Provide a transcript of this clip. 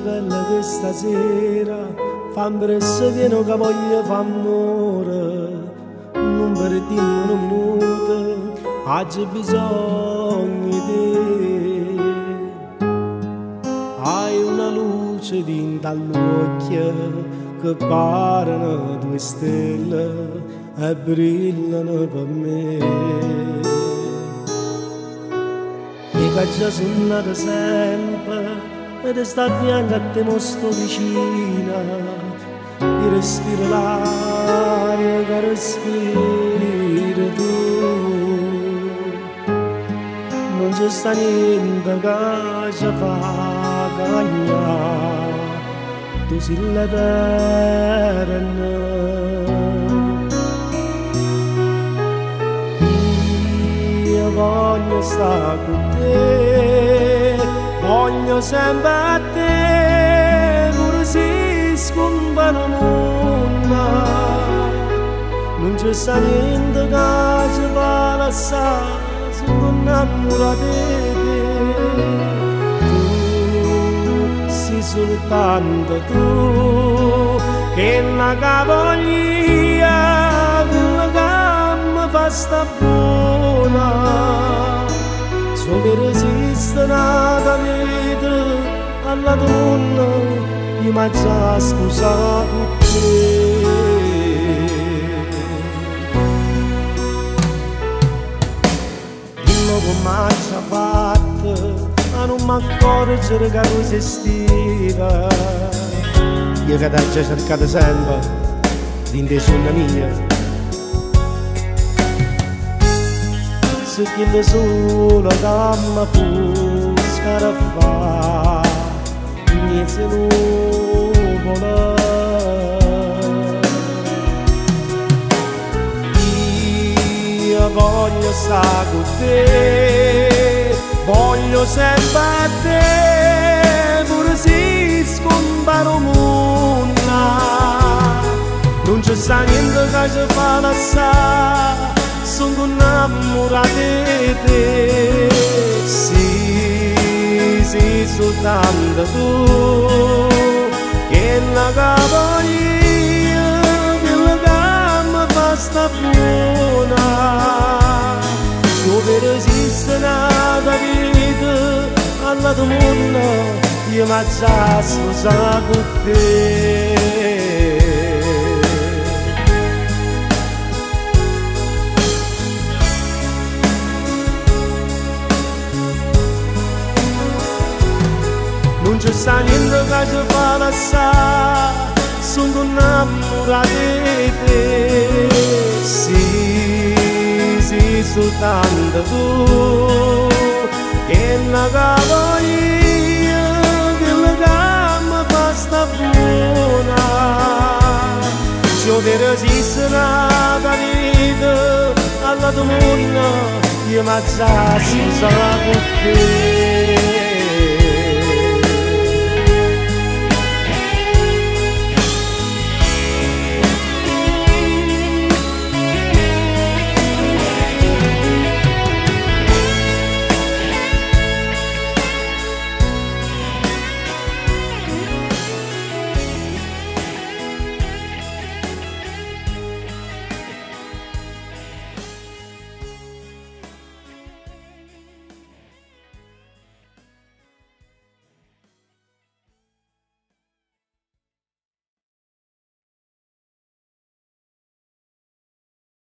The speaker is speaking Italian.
bella questa sera, fa impressa pieno che voglio fa amore, non perdiamo un minuto, oggi bisogno di te. Hai una luce dinta all'occhio che parano due stelle e brillano per me. E che già sono nata sempre ed è sta a fianco a te mo sto vicina, io respiro l'aria che respiri tu, non c'è sta niente che ci fa cagnare, tu sei l'eterna. Io voglio stare con te, voglio sempre a te, pure se scompare nulla, non c'è sta niente che ci fa lasciare, sono innamorata di te. Tu sei soltanto tu, che la cavoglia, quella che mi fa sta buona. So che resiste nata vita alla donna, io mi già sposato con te. Io come ci ha fatto a non mi accorgere che tu sei stiva, io che ti ho cercato sempre dentro sogni mia. Se chi solo damma pusca a fa, niente nuvola. Io voglio stare con te, voglio sempre a te, pure se scompare il mondo, non c'è sta niente che ci fa lasciare, sono innamorata di te. Sì, soltanto tu, che la cavoglia, quella che mi fa sta buona. Se per esistere nata vita alla tua mondo, io mi già sposato con te. Non c'è sta niente che ci fa lasciare, sono innamorata di te. Sì, soltanto tu, che la cavoglia, quella che mi fa sta buona. Se per resistere nata vita alla tua molla, io mi già sposato con te.